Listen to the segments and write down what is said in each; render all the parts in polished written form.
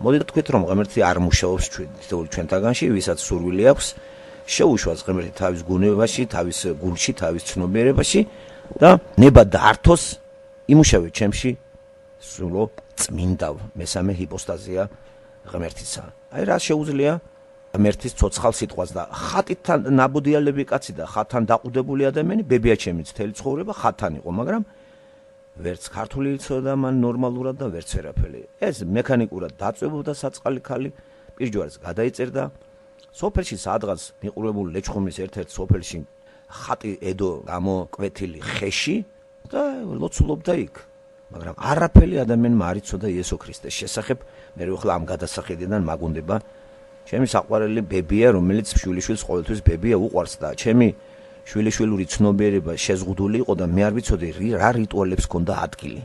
მოდით თქვით, რომ ღმერთი არ მუშაობს ჩვენთაგანში, ვისაც სურვილი აქვს, შეუშვას ღმერთი თავის გუნებაში, თავის გულში, თავის ცნობიერებაში და ნება დართოს იმუშავე ჩემში სულო წმინდავ. მესამე ჰიპოსტაზია ღმერთისა. აი რა შეუძლია ღმერთის ცოცხალ სიტყვას და ხატიდან ნაბუდიალები კაცი და ხატთან დაყუდებული ადამიანი ბებია ჩემი მთელი ცხოვრება ხატთან იყო, მაგრამ ვერც ქართული იცოდა მან ნორმალურად და ვერც ვერაფერი. ეს მექანიკურად დაწვებოდა საწყალი ქალი, პირჯვარს გადაიწერდა. სოფელში სადღაც მიყურებული ლეჩხუმის ერთ-ერთ სოფელში ხატი ედო გამოკვეთილი ხეში და ლოცულობდა იქ. მაგრამ არაფერი ადამიანმა არ იცოდა იესო ქრისტეს შესახებ. მე ახლა ამ გადასახედიდან მაგუნდება ჩემი საყვარელი ბებია, რომელიც შვილიშვილს ყოველთვის ბებია უყვარს და ჩემი შვილიშვილური ცნობიერება შეზღუდული იყო და მე არ ვიცოდი რა რიტუალებს ჰქონდა ადგილი.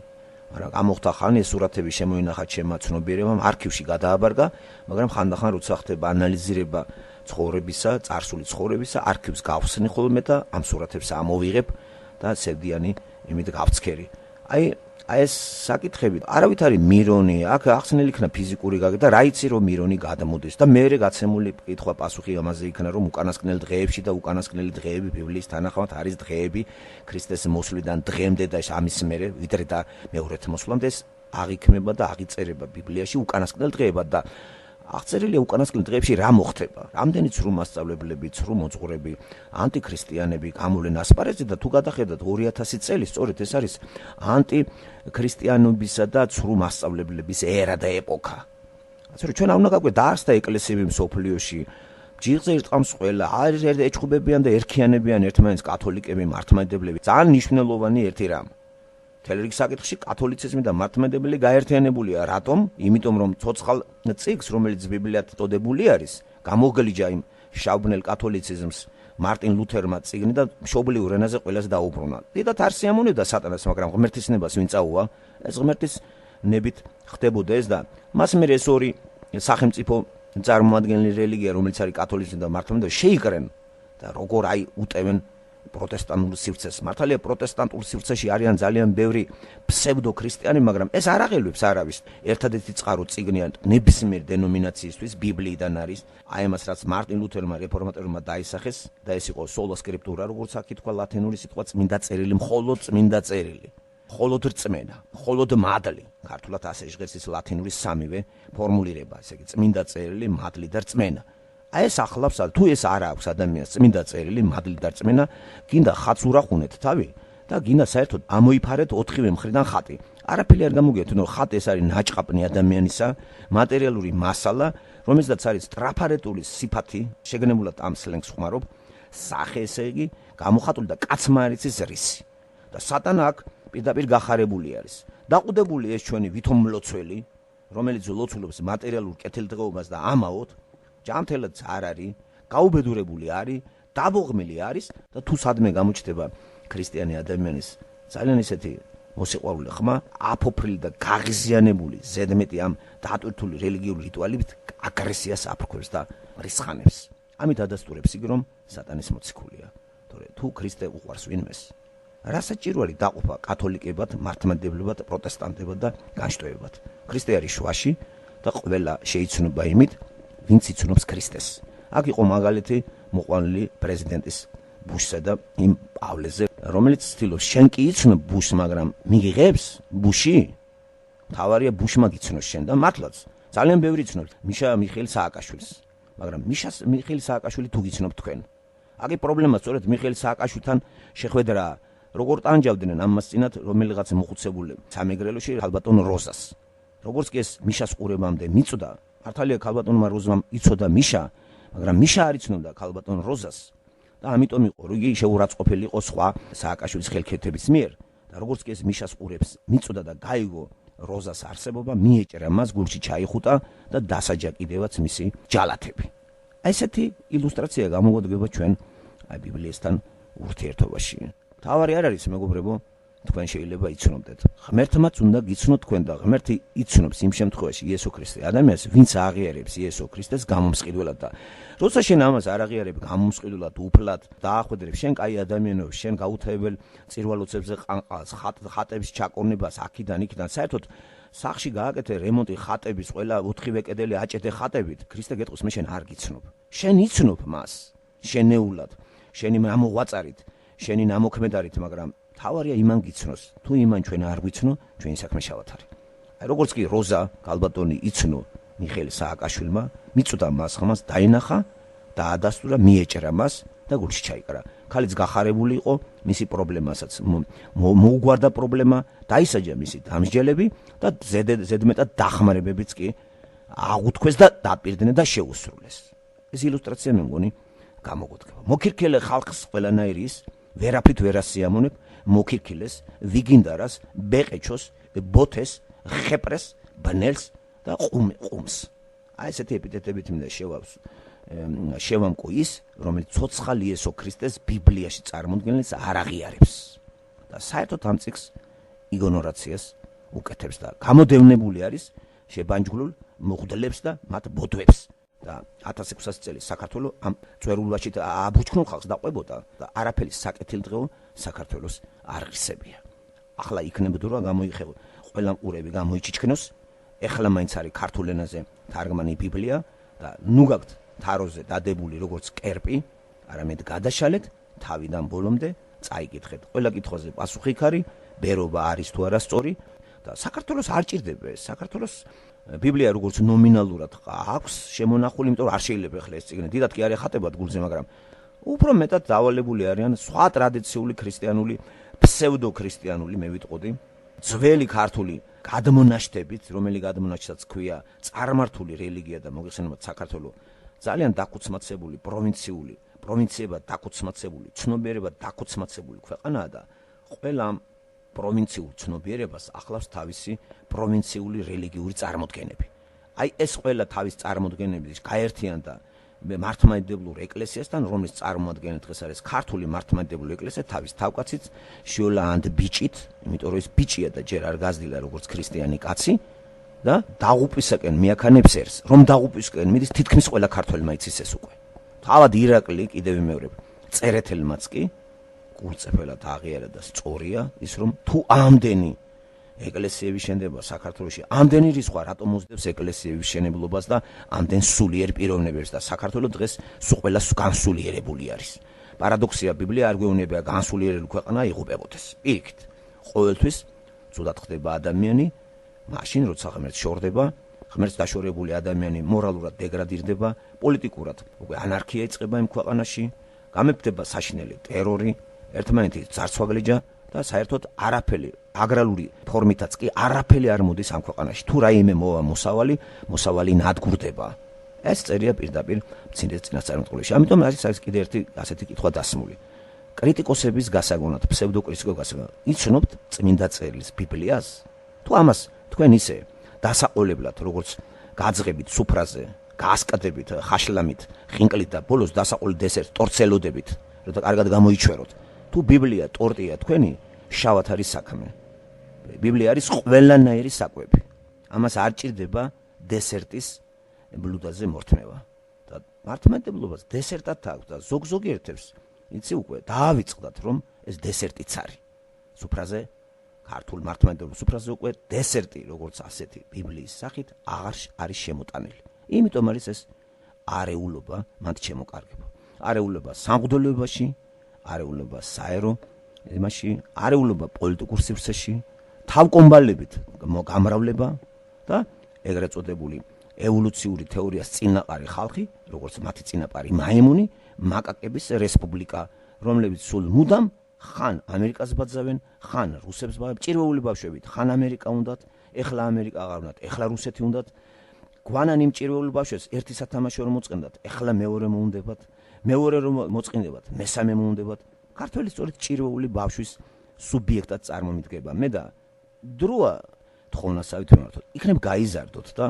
მაგრამ გამოხდა ხანი ეს სურათები შემოინახა ჩემმა ცნობიერებამ, არქივში გადააბარგა, მაგრამ ხანდახან როცა ხდება ანალიზირება ცხოვრებისა, წარსული ცხოვრებისა, არქივს გავხსნი ხოლმე და ამ სურათებს ამოვიღებ და სევდიანი იმით გავცქერი. აი ეს საკითხები არავით არის მირონი, აქ ახსნილი იქნა ფიზიკური გაგება და რა იცი რომ მირონი გადამოდის და მეერე გაცემული კითხვა პასუხი ამაზე იქნა რომ უკანასკნელ დღეებში და უკანასკნელი დღეები ბიბლიის თანახმად არის დღეები ქრისტეს მოსვლიდან დღემდე და ამის მერე ვიდრე და მეორეთ მოსვლამდე აღიქმება და აღიწერება ბიბლიაში უკანასკნელ დღეებად და აღწერილია უკანასკნელ დღეებში რა მოხდება. რამდენი ცრუ მასწავლებლები, ცრუ მოძღვრები, ანტიქრისტიანები გამოვლენ ასპარეზზე და თუ გადახედათ 2000 წელი, სწორედ ეს არის ანტიქრისტიანობისა და ცრუ მასწავლებლების ერა და ეპოქა. ასე რომ ჩვენ არ უნდა გაგვე დაარსდა ეკლესიები მსოფლიოში. ჯიღზე ირტყამს ყველა, არის ეჭვებიან და ერქიანებიან ერთმანეთს კათოლიკები, მართლმადიდებლები. ძალიან მნიშვნელოვანი ერთი რამ. თელრიგ საკითხში კათოლიციზმი და მართლმადიდებლები გაერთიანებულია. რატომ? იმიტომ რომ ცოცხალ წიგნს, რომელიც ბიბლიად წოდებული არის, გამოგლიჯა იმ შავბნელ კათოლიციზმს მარტინ ლუთერმა წიგნი და მშობლიურ ენაზე ყველას დაუბრუნა. დიდად არ სიამოვნებდა სატანას, მაგრამ ღმერთის ნებას ვინ წაუვა? ეს ღმერთის ნებით ხდებოდა ეს და მას მერე ეს ორი სახელმწიფო წარმოადგენელი რელიგია, რომელიც არის კათოლიციზმი და მართლმადიდებლობა, შეიკრენ და როგორ აი უტევენ პროტესტანტულ სივრცეს. მართალია პროტესტანტულ სივრცეში არიან ძალიან ბევრი ფსევდო ქრისტიანი, მაგრამ ეს არ აღელვებს არავის. ერთადერთი წყარო წიგნია ნებისმიერ დენომინაციისთვის ბიბლიიდან არის. აი ამას რაც მარტინ ლუთერმა რეფორმატორმა დაისახეს და ეს იყო სოლა სკრიპტურა, როგორც აქ ითქვა ლათინური სიტყვა წმინდა წერილი, მხოლოდ წმინდა წერილი. მხოლოდ რწმენა, მხოლოდ მადლი. ქართულად ასე ჟღერს ის ლათინური სამივე ფორმულირება, ესე იგი წმინდა წერილი, მადლი და რწმენა. აი ეს ახლავს თუ ეს არ აქვს ადამიანს წმინდა წერილი, მადლი და რწმენა, გინდა ხატს ურახუნეთ თავი და გინდა საერთოდ ამოიფარეთ 4-ვე მხრიდან ხატი. არაფერი არ გამოგიათ, რომ ხატი ეს არის ნაჭყაპნი ადამიანისა, მატერიალური მასალა, რომელსაც არის ტრაფარეტული სიფათი, შეგნებულად ამ სლენგს ხმარობ, სახე ესე იგი, გამოხატული და კაცმარიცის რისი. და სატანა აქ პირდაპირ გახარებული არის. დაყუდებული ეს ჩვენი ვითომლოცველი, რომელიც ლოცულობს მატერიალურ კეთილდღეობას და ამაოდ ჯანმრთელად არ არის, გაუბედურებული არის, დაბოღმილი არის და თუ სადმე გამოჩნდება ქრისტიანი ადამიანის ძალიან ისეთი მოსიყვარულე ხმა, აფოფრილი და გაღიზიანებული ზედმეტი ამ დატვირთული რელიგიური რიტუალებით აგრესიას აფრქვევს და რისხანებს. ამით ადასტურებს იგი რომ სატანის მოციქულია. თორე თუ ქრისტე უყვარს ვინმეს, რასაც ჭირვარი დაყოფა კათოლიკებად, მართლმადიდებლად, პროტესტანტებად და განშტოებად. ქრისტე არის შუაში და ყველა შეიცნობა იმით ვინც იცნობს ქრისტეს. აქ იყო მაგალითი მოყვანილი პრეზიდენტის ბუშსა და იმ პავლეზე, რომელიც ცდილობს შენ კი იცნობ ბუშს, მაგრამ მიგიღებს ბუში? თავარია ბუშმა გიცნოს შენ და მართლაც ძალიან ბევრი იცნობს მიშა მიხეილ სააკაშვილს, მაგრამ მიშას მიხეილ სააკაშვილი თუ გიცნობთ თქვენ. აქ პრობლემა სწორედ მიხეილ სააკაშვილთან შეხვედრა, როგორ ტანჯავდნენ ამას წინათ რომელიღაც მოხუცებული სამეგრელოში ქალბატონ როზას. როგორც კი ეს მიშას ყურებამდე მიწვდა, მართალია ქალბატონმა როზამ იცოდა მიშა, მაგრამ მიშა არ იცნობდა ქალბატონ როზას და ამიტომ იყო იგი შეურაცხყოფილი იყო სხვა სააკაშვილის ხელქეთების მიერ და როგორც კი ეს მიშას ყურებს მიწვდა და გაიგო როზას არსებობა, მიეჭრა მას, გულში ჩაიხუტა და დასაჯა კიდევაც მისი ჯალათები. აი ესეთი ილუსტრაცია გამოვადგება ჩვენ აი ბიბლიასთან ურთიერთობაში. თავარი არ არის მეგობრებო, თქვენ შეიძლება იცნობდეთ. ღმერთმაც უნდა გიცნოთ თქვენ და ღმერთი იცნობს იმ შემთხვევაში იესო ქრისტე ადამიანს, ვინც აღიარებს იესო ქრისტეს გამომსყიდველად და როცა შენ ამას არ აღიარებ გამომსყიდველად, უფლად დაახვედრებ შენ კაი ადამიანებს, შენ გაუთავებელ წირვალოცებზე ყანყალს, ხატების ჩაკორნებას აქიდან იქიდან, საერთოდ სახში გააკეთე რემონტი ხატების, ყველა 4-ვე კედელი აჭედე ხატებით, ქრისტე გეტყვის მე შენ არ გიცნობ. შენ იცნობ მას, შენეულად, შენი ამოღვაწარით, შენი ნამოქმედარით, მაგრამ თავარია იმან გიცნოს. თუ იმან ჩვენ არ გვიცნო, ჩვენი საქმე შავად არის. აი როგორც კი როზა გალბატონი იცნო მიხეილ სააკაშვილმა, მიწუდა მას ხმას, დაინახა, დაადასტურა, მიეჭრა მას და გულში ჩაიკრა. ქალიც გახარებული იყო, მისი პრობლემასაც მოუგვარდა პრობლემა, დაისაჯა მისი დამსჯელები და ზედმეტად დახმარებებიც კი აღუთქვეს და დაპირდნენ და შეუსრულეს. ეს ილუსტრაცია მე მგონი გამოგვდგება. მოკირქელე ხალხს ყველანაირი ის ვერაფრით ვერ ასიამონებ, მოკირქილეს, ვიგინდარას, ბეყეჩოს, ბოთეს, ხეპრეს, ბნელს და ყუმს. აი ესეთი ეპიტეტებით მინდა შევამკო ის, რომელიც ცოცხალი იესო ქრისტეს ბიბლიაში წარმოდგენილს არ აღიარებს და საერთოდ ამ წიგს იგნორაციას უკეთებს და გამოდევნებული არის შებანჯგლულ მუხდლებს და მათ ბოდვებს და 1600 წელი საქართველოს ამ წვერულვაში აბუჩქნულ ხალხს დაყვებოდა და არაფერი საკეთილდღეო საქართველოს არ ღირსებია. ახლა იქნებოდა გამოიხეო ყველა ყურები გამოიჩიჩქნოს, ეხლა მაინც არის ქართულ ენაზე თარგმანი ბიბლია და ნუ გაქვთ თაროზე დადებული როგორც კერპი, არამედ გადაშალეთ თავიდან ბოლომდე წაიკითხეთ. ყველა კითხვაზე პასუხი იქარი, ბერობა არის თუ არა სწორი და საქართველოს არ ჭირდება ეს. საქართველოს ბიბლია როგორც ნომინალურად აქვს შემონახული, იმიტომ რომ არ შეიძლება ახლა ეს წიგნი დიდად კი არ ეხატებათ გულზე, მაგრამ უფრო მეტად დავალებული არიან სხვა ტრადიციული ქრისტიანული, ფსევდო-ქრისტიანული, მე ვიტყოდი, ძველი ქართული გადმონაშთებით, რომელი გადმონაშთაც ქვია წარმართული რელიგია და მოგეხსენებათ საქართველოს ძალიან დაკუცმაცებული პროვინციებად დაკუცმაცებული, ცნობიერებად დაკუცმაცებული ქვეყანაა და ყველა პროვინციულ ცნობიერებას ახლავს თავისი პროვინციული რელიგიური წარმოდგენები. აი ეს ყველა თავის წარმოდგენები გაერთიანდა მართლმადიდებლურ ეკლესიასთან, რომლის წარმოადგენელი დღეს არის ქართული მართლმადიდებლური ეკლესია თავის თავკაცით შიოლა ანդ ბიჭით, იმიტომ რომ ეს ბიჭია და ჯერ არ გაზრდილა როგორც ქრისტიანი კაცი და დაღუპვისაკენ მიაქანებს ერს, რომ დაღუპვისკენ მიდის თითქმის ყველა ქართველმა იცის ეს უკვე. თავად ირაკლი კიდევ ვიმეორებ, წერეთელმაც კი გულწრფელად აღიარა და სწორია ის რომ თუ ამდენი ეკლესიების შენდება საქართველოში, ამდენი რისხვა რატომ მოძდებს ეკლესიების შენებლობას და ამდენ სულიერ პიროვნებებს და საქართველოს დღეს ყველა განსულიერებული არის. პარადოქსია, ბიბლია არ გვეუბნება განსულიერებული ქვეყანა იღუპებოდეს. პირიქით, ყოველთვის ცუდად ხდება ადამიანი, მაშინ როცა ღმერთს შორდება, ღმერთს დაშორებული ადამიანი მორალურად დეგრადირდება, პოლიტიკურად უკვე ანარქია იწყება იმ ქვეყანაში, გამეფდება საშინელი ტერორი, ერთმანეთის ძარცვაგლეჯა და საერთოდ არაფერი აგრარული ფორმითაც კი არაფერი არ მოდის ამ ქვეყანაში. თუ რაიმე მოვა მოსავალი ნადგურდება. ეს წერია პირდაპირ მცირე წინასწარმეტყველში. ამიტომ არის კიდე ერთი ასეთი კითხვა დასმული. კრიტიკოსების გასაგონად, ფსევდოკრიტიკოსების გასაგონად, იცნობთ წმინდა წერილს ბიბლიას? თუ ამას თქვენ ისე დასაყოლებლად, როგორც გაძღებით სუფრაზე, გაასკადებით, ხაშლამით, ხინკლით და ბოლოს დასაყოლი დესერტ ტორცელოდებით, როცა კარგად გამოიჩვეროთ. თუ ბიბლია ტორტია თქვენი, შავად არის საქმე. ბიბლია არის ყველანაირი საკვები. ამას არ ჭირდება დესერტის ბლუდაზე მორთმევა. და მართლმადიდებლობას დესერტად აქვს და ზოგ-ზოგიერთებს, იცი უკვე დაავიწყდათ, რომ ეს დესერტიც არის. სუფრაზე, ქართულ მართლმადიდებლურ სუფრაზე უკვე დესერტი, როგორც ასეთი ბიბლიის სახით აღარ არის შემოტანილი. იმიტომ არის ეს არეულობა მათ შემოკარგება. არეულობა სამღვდელოებაში, არეულობა საერო იმაში, არეულობა პოლიტიკურ სივრცეში, თავკომბალებით გამრავლება და ეგრეთ წოდებული ევოლუციური თეორიას წინაყარი ხალხი, როგორც მათი წინაპარი მაიმუნი, მაკაკების რესპუბლიკა, რომლებიც სულ მუდამ ხან ამერიკას ბაძავენ, ხან რუსებს ბაძავენ, ჭირვეული ბავშვებით, ხან ამერიკა უნდათ, ეხლა ამერიკა აღარ უნდათ, ეხლა რუსეთი უნდათ, გვანან იმ ჭირვეული ბავშვებს ერთი სათამაშო რომ მოწყენდათ, ეხლა მეორე მოუნდებათ, მეორე რომ მოწყინდებათ, მესამე მოუნდებათ. ქართველი სწორედ ჭირვეული ბავშვის სუბიექტად წარმომიდგება. მე და დროა თხოვნასავით ვიმართოთ. იქნებ გაიზარდოთ და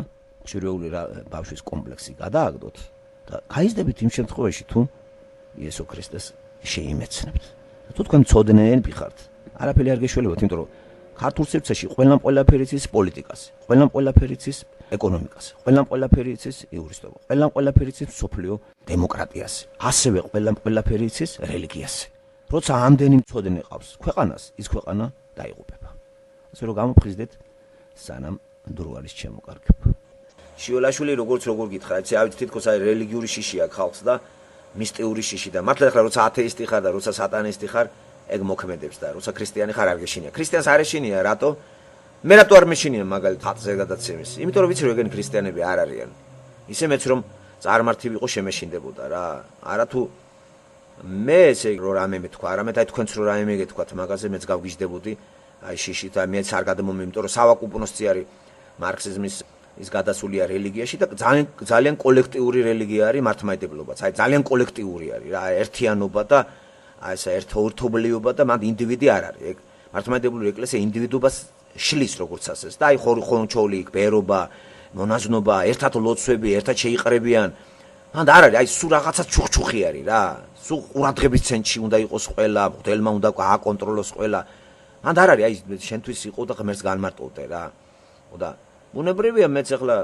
ჭირვეული ბავშვის კომპლექსი გადააგდოთ და გაიზდებით იმ შემთხვევაში თუ იესო ქრისტეს შეიმეცნებთ. თუ თქვენ მცოდნეები ხართ, არაფერი არ გეშველებათ, იმიტომ რომ ქართულ სივრცეში ყველამ ყველაფერი იცის პოლიტიკაზე, ყველამ ყველაფერი იცის ეკონომიკაზე, ყველამ ყველაფერი იცის იურისტობა, ყველამ ყველაფერი იცის სოფლიო დემოკრატიაზე, ასევე ყველამ ყველაფერი იცის რელიგიაზე. როცა ამდენი მცოდნე ყავს ქვეყანას, ის ქვეყანა დაიღუპება. ასე რომ გამოფხიზდეთ, სანამ დრო არის შემოკარგებ. შიოლაშვილი როგორც გითხრა, იცი ავით თითქოს აი რელიგიური შიში აქვს ხალხს და მისტიური შიში და მართლა ახლა როცა ათეისტი ხარ და როცა სატანისტი ხარ, ეგ მოქმედებს და როცა ქრისტიანი ხარ არ გეშინია. ქრისტიანს არ ეშინია, რატო? მე რატო არ მეშინია მაგალითად ხატზე გადაცემის? იმიტომ რომ ვიცი რომ ეგენი ქრისტიანები არ არიან. ისე მეც რომ წარმართი ვიყო შემეშინდებოდა რა. არა თუ მე ესე რომ რამე მეთქვა, არამედ აი თქვენც რომ რამე მეგეთქვათ მაგაზე მეც გავგიჟდებოდი აი შიში და მეც არ გადმომი, იმიტომ რომ სავაკუპნოსცი არის მარქსიზმის ის გადასულია რელიგიაში და ძალიან კოლექტიური რელიგია არის მართლმადიდებლობაც. აი ძალიან კოლექტიური არის რა, ერთიანობა და აი ესა ერთობლიობა და მანდ ინდივიდი არ არის. ეგ მართლმადიდებლური ეკლესია ინდივიდობას შლის როგორც ასეს და აი ხონჩოლი, ბერობა, მონაზნობა, ერთად ლოცვები, ერთად შეიყრებიან. მანდ არ არის, აი სულ რაღაცა ჩუხჩუხი არის რა. სულ ყურადღების ცენტრში უნდა იყოს ყველა, მღვდელმა უნდა ააკონტროლოს ყველა. მანდ არ არის, აი შენთვის იყო და ღმერთს განმარტოვდე რა. და უნებრივია მეც ახლა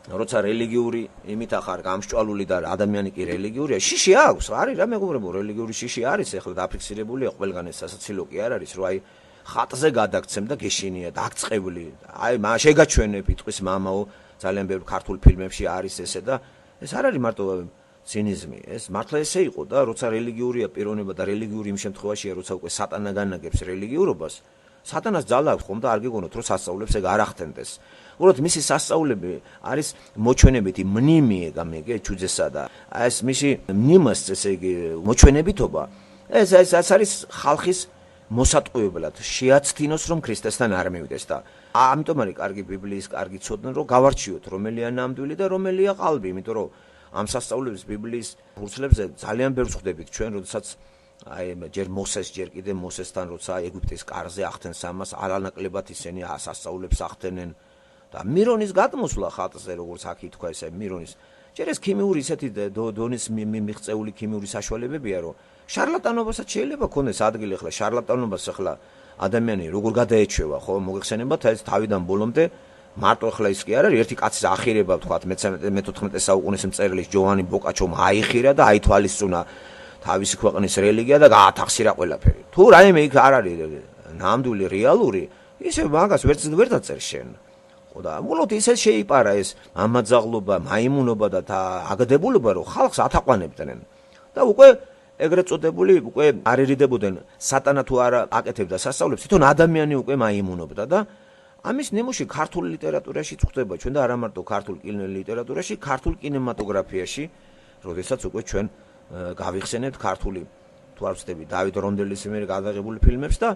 როცა რელიგიური იმით ახარ გამსჭვალული და ადამიანი კი რელიგიურია, შიში აქვს, არის რა მეგობრებო, რელიგიური შიში არის, ახლა დაფიქსირებულია ყველგან ეს სასაცილო კი არ არის, რომ აი ხატზე გადაგცემ და გეშინია და აქწყებული. აი შეგაჩვენებ იტყვის მამაო, ძალიან ბევრ ქართულ ფილმებში არის ესე და ეს არ არის მარტო ცინიზმი, ეს მართლა ესე იყო და როცა რელიგიურია პიროვნება და რელიგიური იმ შემთხვევაშია, როცა უკვე სატანა განაგებს რელიგიურობას, სატანას ძალა აქვს ხომ და არ გეგონოთ რომ სასწაულებს ეგ არ ახდენდეს. უბრალოდ მისი სასწაულები არის მოჩვენებითი მნიმი ეგ ჩუძესა და ეს მისი მნიმას ესე იგი მოჩვენებითობა ეს არის ხალხის მოსატყუებლად შეაცდინოს რომ ქრისტესთან არ მივიდეს და ამიტომ არის კარგი ბიბლიის კარგი ცოდნა რომ გავარჩიოთ რომელია ნამდვილი და რომელია ყალბი, იმიტომ რომ ამ სასწაულების ბიბლიის ფურცლებზე ძალიან ბევრს ხვდებით ჩვენ, როდესაც აი ჯერ მოსეს ჯერ კიდე მოსესთან როცა ეგვიპტის კარზე ახდენს ამას არანაკლებად ისინი სასწაულებს ახდენენ და მირონის გადმოსვლა ხატზე როგორც აქ ითქვა ესე მირონის ჯერ ეს ქიმიური ისეთი დონის მიღწეული ქიმიური საშუალებებია რომ შარლატანობასაც შეიძლება ქონდეს ადგილი ახლა შარლატანობას ახლა ადამიანი როგორ გადაეჩვევა ხო მოგეხსენებათ ეს თავიდან ბოლომდე მარტო ახლა ის კი არ არის ერთი კაცის ახირება ვთქვათ მე-14 საუკუნის მწერლის ჯოვანი ბოკაჩომ აიხირა და აითვალისწუნა თავისი ქვეყნის რელიგია და გაათახსირა ყველაფერი. თუ რაიმე იქ არ არის ნამდვილი რეალური, ისე მაგას ვერ დაწერს შენ. ხო და მოლოდ ისე შეიპარა ეს ამაძაღლობა, მაიმუნობა და აგდებულობა, რომ ხალხს ათაყვანებდნენ. და უკვე ეგრეთ წოდებული უკვე არ ერიდებოდნენ სატანა თუ არ აკეთებდა სასწაულებს, თვითონ ადამიანი უკვე მაიმუნობდა და ამის ნიმუში ქართულ ლიტერატურაში წხვდება ჩვენ და არა მარტო ქართულ ლიტერატურაში, ქართულ კინემატოგრაფიაში, როდესაც უკვე ჩვენ გავიხსენებთ ქართული თუ არ ვცდები დავით რონდელის მიერ გადაღებული ფილმებს და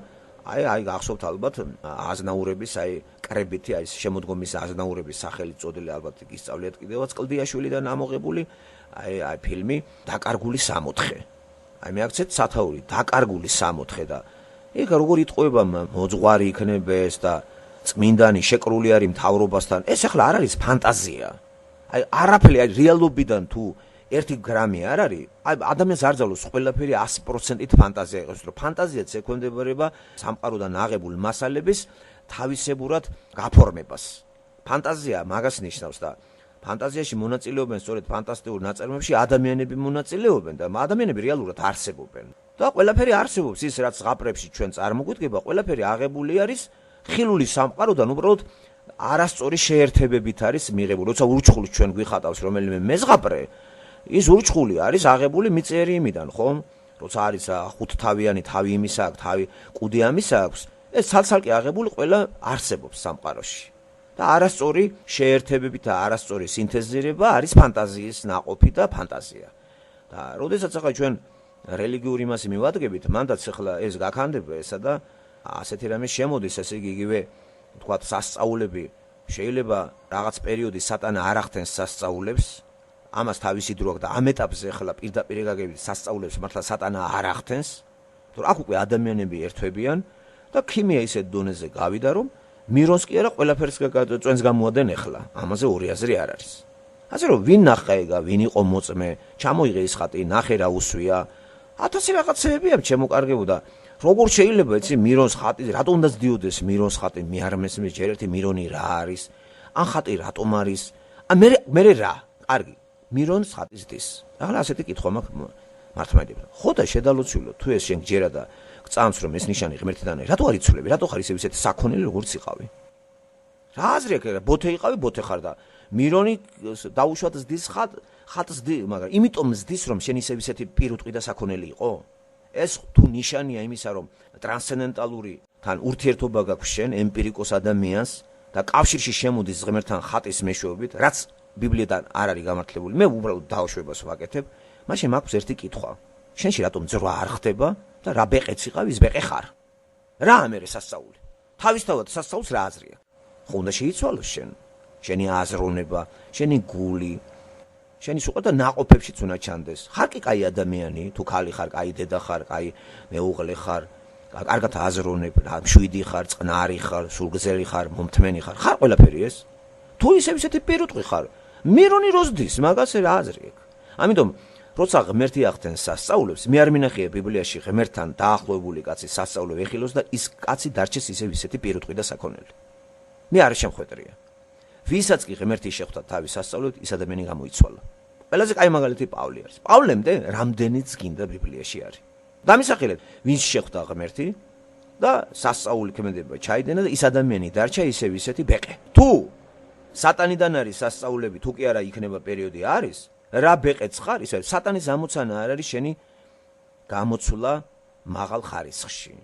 აი გახსოვთ ალბათ აზნაურების აი კრებითი აი შემოდგომის აზნაურების სახელით წოდილი ალბათ გისწავლიათ კიდევაც კლდიაშვილიდან ამოღებული აი ფილმი დაკარგული 64. აი მე აქცეთ სათაური დაკარგული 64 და იქ როგორ იტყვება მოძღვარი იქნებეს და წმინდანი შეკრული არის მთავრობასთან. ეს ახლა არ არის ფანტაზია. აი არაფერი აი რეალობიდან თუ 1 გრამი არ არის, აი ადამიანს არ ძალოს ყველაფერი 100%-ით ფანტაზია იყოს, რომ ფანტაზიაც ექვემდებარება სამყაროდან აღებულ მასალების თავისებურად გაფორმებას. ფანტაზია მაგას ნიშნავს და ფანტაზიაში მონაწილეობენ სწორედ ფანტასტიკურ ნაწარმოებში ადამიანები მონაწილეობენ და ადამიანები რეალურად არსებობენ. და ყველაფერი არსებობს ის რაც ზღაპრებში ჩვენ წარმოგვიდგება, ყველაფერი აღებული არის ხილული სამყაროდან უბრალოდ არასწორი შეერთებებით არის მიღებული. როცა ურჩხული ჩვენ გვიხატავს რომელიმე მეზღაპრე ის ურჩხული არის აღებული მიწიერი იმიდან, ხო? როცა არის ხუთთავიანი თავი იმისა აქვს, თავი კუდი ამისა აქვს, ეს ცალ-ცალკე აღებული ყველა არსებობს სამყაროში. და არასწორი შეერთებებით და არასწორი სინთეზირება არის ფანტაზიის ნაყოფი და ფანტაზია. და როდესაც ახლა ჩვენ რელიგიური იმასი მივადგებით, მანდაც ახლა ეს გაქანდება ესა და ასეთი რამე შემოდის, ესე იგი იგივე თქვათ სასწაულები შეიძლება რაღაც პერიოდის სატანა არ ახდენს სასწაულებს ამას თავისი დრო აქვს და ამ ეტაპზე ახლა პირდაპირ გაგებით სასწაულებს მართლა სატანა არ ახდენს, თორე აქ უკვე ადამიანები ერთვებიან და ქიმია ისეთ დონეზე გავიდა, რომ მირონს კი არა ყველაფერს წვენს გამოადენ ახლა. ამაზე ორი აზრი არ არის. ასე რომ ვინ ნახა ეგა, ვინ იყო მოწმე, ჩამოიღე ის ხატი, ნახე რა უსვია. 1000 რაღაცეებია შემოკარგებოდა. როგორ შეიძლება იცი მირონს ხატი, რატომ უნდა ძდიოდეს მირონს ხატი, მე არ მესმის ჯერ ერთი მირონი რა არის? ან ხატი რატომ არის? მე რა? კარგი. მირონს ხატის დის. ახლა ასეთი კითხვა მაქვს მართლმადიდებლად. ხო და შედალოცვილო, თუ ეს შენ გჯერა და გწამს რომ ეს ნიშანი ღმერთიდან არის, რატო არ იცვლები? რატო ხარ ისეთი საქონელი როგორც იყავი? რა აზრი აქვს? ბოთე იყავი, ბოთე ხარ და მირონი დაუშვათ ზდის ხატს დი, მაგრამ იმიტომ ზდის რომ შენ ისეთი პირუტყვი და საქონელი იყო? ეს თუ ნიშანია იმისა რომ ტრანსცენდენტალური თან ურთიერთობა გაქვს შენ ემპირიკოს ადამიანს და კავშირში შემოდის ღმერთთან ხატის მეშვეობით, რაც ბიბლიიდან არ არის გამართლებული. მე უბრალოდ დაუშვებას ვაკეთებ, მაშინ მაქვს ერთი კითხვა. შენში რატომ ძრვა არ ხდება და რა ბეყეც იყავ ის ბეყე ხარ? რა ამერე სასწაული? თავისთავად სასწაულს რა აზრი აქვს? ხო უნდა შეიცვალოს შენ. შენი აზროვნება, შენი გული, შენი სულ და ნაყოფებშიც უნდა ჩანდეს. ხარ კი კაი ადამიანი, თუ ქალი ხარ, კაი დედა ხარ, კაი მეუღლე ხარ, კარგად აზროვნებ, მშვიდი ხარ, წყნარი ხარ, სულგრძელი ხარ, მომთმენი ხარ. ხარ ყველაფერი ეს? თუ ისეთი პირუტყვი ხარ, მირონი როზდის, მაგას რა აზრი აქვს? ამიტომ როცა ღმერთი ახდენს სასწაულებს, მე არ მინახია ბიბლიაში ღმერთთან დაახლოებული კაცის სასწაულები ეხილოს და ის კაცი დარჩეს ისეთი პირუტყვი და საქონელი. მე არ შემხვედრია. ვისაც კი ღმერთი შეხვდა თავის სასწაულებით, ის ადამიანი გამოიცვალა. ყველაზე კაი მაგალითი პავლე არის. პავლემდე რამდენიც გინდა ბიბლიაში არის. დამისახილეთ, ვინც შეხვდა ღმერთი და სასწაული ქმედება ჩაიდენა და ის ადამიანი დარჩა ისეთი ბეყე. თუ სატანიდან არის სასწაულები, თუ კი არა იქნება პერიოდი არის, რა ბეყეც ხარ, ის არის სატანის ამოცანა არ არის შენი გამოცვლა მაღალ ხარისხში.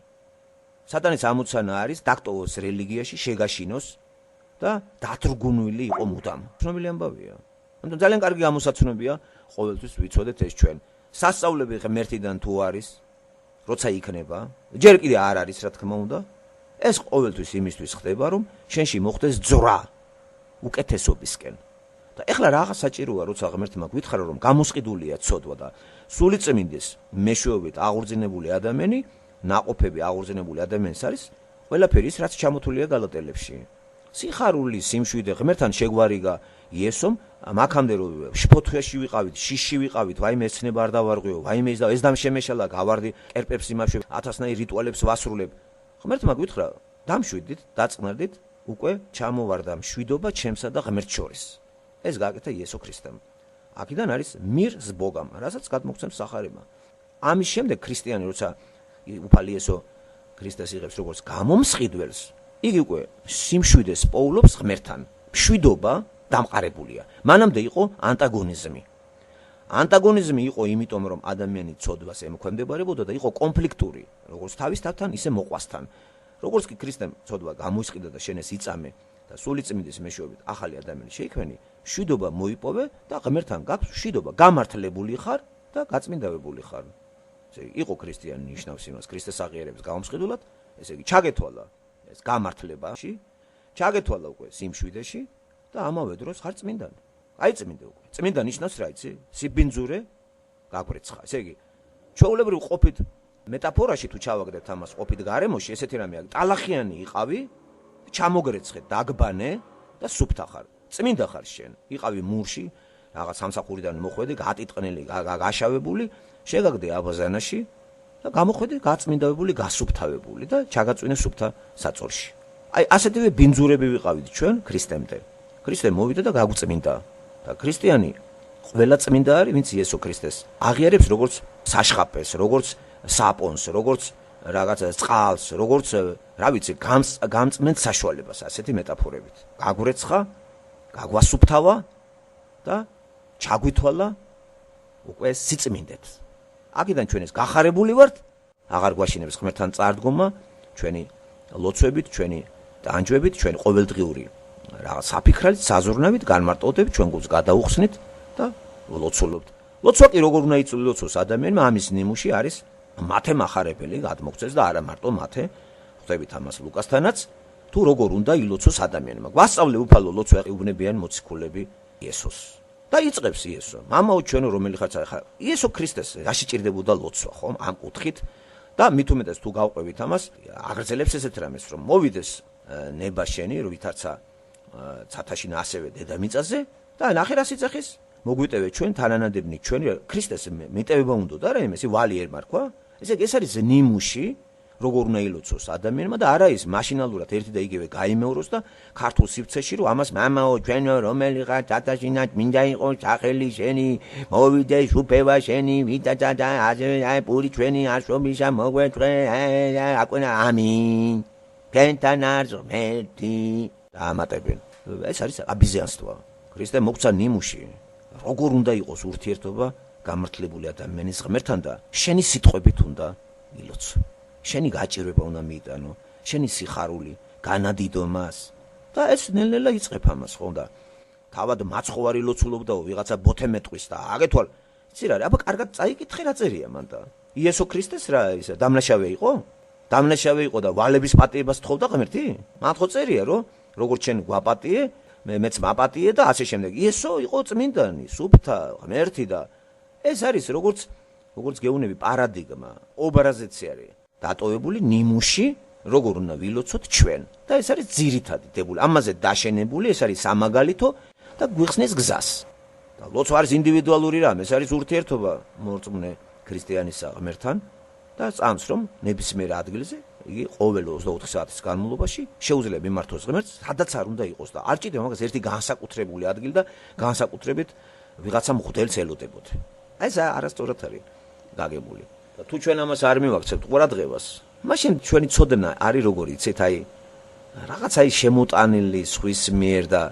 სატანის ამოცანა არის დაქტოვოს რელიგიაში, შეგაშინოს და დათრგუნვილი იყო მუდამ. ცნობილი ამბავია. ამიტომ ძალიან კარგი გამოსაცნობია ყოველთვის ვიცოდეთ ეს ჩვენ. სასწაულები ღმერთიდან თუ არის, როცა იქნება, ჯერ კიდე არ არის, რა თქმა უნდა, ეს ყოველთვის იმისთვის ხდება, რომ შენში მოხდეს ძრა უკეთესობისკენ. და ეხლა რაღაც საჭიროა, როცა ღმერთმა გვითხრა, რომ გამოსყიდულია ცოდვა და სულიწმინდის მეშვეობით აღორძინებული ადამიანი, ნაყოფები აღორძინებული ადამიანის არის ყველაფერი ის, რაც ჩამოთვლილია გალატელებში. სიხარული, სიმშვიდე, ღმერთთან შეგვარიგა იესომ, მაქამდე რომ შფოთვეში ვიყავით, შიში ვიყავით, ვაიმე ეცნება არ დავარღვიო, ვაიმე ეს დამშემეშალა, გავარდი კერპებს იმავში, ათასნაირ რიტუალებს ვასრულებ. ღმერთმა გვითხრა, დამშვიდით, დაწყნარდით, უკვე ჩამოვარდა მშვიდობა ჩემსა და ღმერთს შორის. ეს გააკეთა იესო ქრისტემ. აქედან არის მირ з Богом, რასაც გადმოგცემს სახარება. ამის შემდეგ ქრისტიანი როცა უფალი იესო ქრისტეს იღებს როგორც გამომსყიდველს, იგი უკვე სიმშვიდეს პოულობს ღმერთთან. მშვიდობა დამყარებულია. მანამდე იყო ანტაგონიზმი. ანტაგონიზმი იყო იმიტომ, რომ ადამიანი ცოდვას ემოქმედებარებოდა და იყო კონფლიქტური, როგორც თავის თავთან, ისე მოყვასთან. როგორც კი ქრისტემ ცოდვა გამოისყიდა და შენეს იწამე და სულიწმინდის მეშვეობით ახალი ადამიანი შეიქმენი, მშვიდობა მოიპოვე და ღმერთთან გაქვს მშვიდობა. გამართლებული ხარ და გაწმინდავებული ხარ. ესე იგი, იყო ქრისტიანი ნიშნავს იმას, ქრისტეს აღიარების გამომსყიდულად, ესე იგი, ჩაგეთვალა ეს გამართლებაში, ჩაგეთვალა უკვე სიმშვიდეში და ამავე დროს ხარ წმინდანი. აი წმინდა უკვე. წმინდა ნიშნავს რა იცი? სიბინძურე გაგვერცხა. ესე იგი, ჩვეულებრივ ყოფით მეტაფორაში თუ ჩავაგდებთ ამას ყოფით გარემოში, ესეთი რამე აქვს. ტალახიანი იყავი, ჩამოგრეცხე, დაგბანე და სუფთა ხარ. წმინდა ხარ შენ. იყავი მურში, რაღაც სამსახურიდან მოხვედი, გატიტყნელი, გაშავებული, შეგაგდე აბაზანაში და გამოხვედი გაწმინდავებული, გასუფთავებული და ჩაგაწვინე სუფთა საწოლში. აი ასეთივე ბინძურები ვიყავით ჩვენ ქრისტემდე. ქრისტე მოვიდა და გაგვწმინდა. და ქრისტიანი ყველა წმინდა არის, ვინც იესო ქრისტეს აღიარებს როგორც საშხაპეს, როგორც საპონს, როგორც რაღაც წყალს, როგორც რა ვიცი, გამწმენთ საშუალებას, ასეთი მეტაფორებით. გაგვრეცხა, გაგვასუფთავა და ჩაგვითვალა უკვე სიწმინდეთ. აქედან ჩვენ ეს გახარებული ვართ, აღარ გვაშინებს ღმერთთან წარდგომა, ჩვენი ლოცვებით, ჩვენი ტანჯვებით, ჩვენი ყოველდღიური რაღაც საფიქრებით, საზრუნავით, განმარტოდებით, ჩვენ გულს გადაუხსნით და ლოცულობთ. ლოცვა კი როგორ უნდა იცოცხლოს ადამიანმა, ამის ნიმუში არის მათე მახარებელი, გადმოგწეს და არა მარტო მათე, ხვდებით ამას ლუკასთანაც, თუ როგორ უნდა ილოცოს ადამიანმა. გვასწავლე უფალო ლოცვა ეუბნებიან მოციქულები იესოს. და იწყებს იესო. მამაო ჩვენო, რომელი ხარ ხა იესო ქრისტეს რაში ჭირდებოდა ლოცვა, ხომ? ამ კუთხით და მით უმეტეს თუ გავყვებით ამას, აგრძელებს ესეთ რამეს, რომ მოვიდეს ნება შენი, რომ ვითარცა ცათაშინა ასევე დედამიწაზე და ნახე რა სიძახის მოგვიტევე ჩვენ თანანადებნი ჩვენი ქრისტეს მიტევება უნდა და რა იმისი ვალი ერმარქვა. ესე იგი ეს არის ნიმუში, როგორ უნდა ილოცოს ადამიანმა და არა ის მაშინალურად ერთი და იგივე გაიმეოროს და ქართულ სივრცეში რომ ამას მამაო ჩვენო რომელი ხარ ცათაშინა მინდა იყოს სახელი შენი მოვიდეს უფევა შენი ვიტაცა და აი პური ჩვენი არშობისა მოგვეწვე აკვენა ამინ. Pentana ღმერთი დაამატებენ. ეს არის აბიზიანსტვა. ქრისტე მოგცა ნიმუში, როგორ უნდა იყოს ურთიერთობა გამართლებული ადამიანის ღმერთთან და შენი სიტყვებით უნდა ილოცო. შენი გაჭირვება უნდა მიიტანო, შენი სიხარული, განადიდო მას. და ეს ნელ-ნელა იწყებ ამას, ხო და თავად მაცხოვარი ლოცულობდაო, ვიღაცა ბოთე მეტყვის და აგეთვალ. იცი რა, აბა კარგად წაიკითხე რა წერია მან და. იესო ქრისტეს რა ისა დამნაშავე იყო? დამნაშავე იყო და ვალების პატიებას თხოვდა ღმერთი? მან ხო წერია, რომ როგორც შენ გვაპატიე, მეც მაპატიე და ასე შემდეგ. იესო იყო წმინდანი, სუფთა, ღმერთი და ეს არის როგორც გეუნები პარადიგმა, ობრაზეცი არის დატოვებული ნიმუში, როგორ უნდა ვილოცოთ ჩვენ. და ეს არის ძირითადი დებული. ამაზე დაშენებული ეს არის სამაგალითო და გვიხსნის გზას. და ლოცვა არის ინდივიდუალური რამ, ეს არის ურთიერთობა მორწმუნე ქრისტიანის ღმერთთან და წამს რომ ნებისმიერ ადგილზე იგი ყოველ 24 საათის განმავლობაში შეუძლია მიმართოს ღმერთს, სადაც არ უნდა იყოს და არ ჭირდება მაგას ერთი განსაკუთრებული ადგილი და განსაკუთრებით ვიღაცა მღვდელს ელოდებოდ. ეს არასწორად არის გაგებული. და თუ ჩვენ ამას არ მივაქცევთ ყურადღებას, მაშინ ჩვენი ცოდნა არის როგორი, იცით, აი რაღაცა შემოტანილი სხვის მიერ და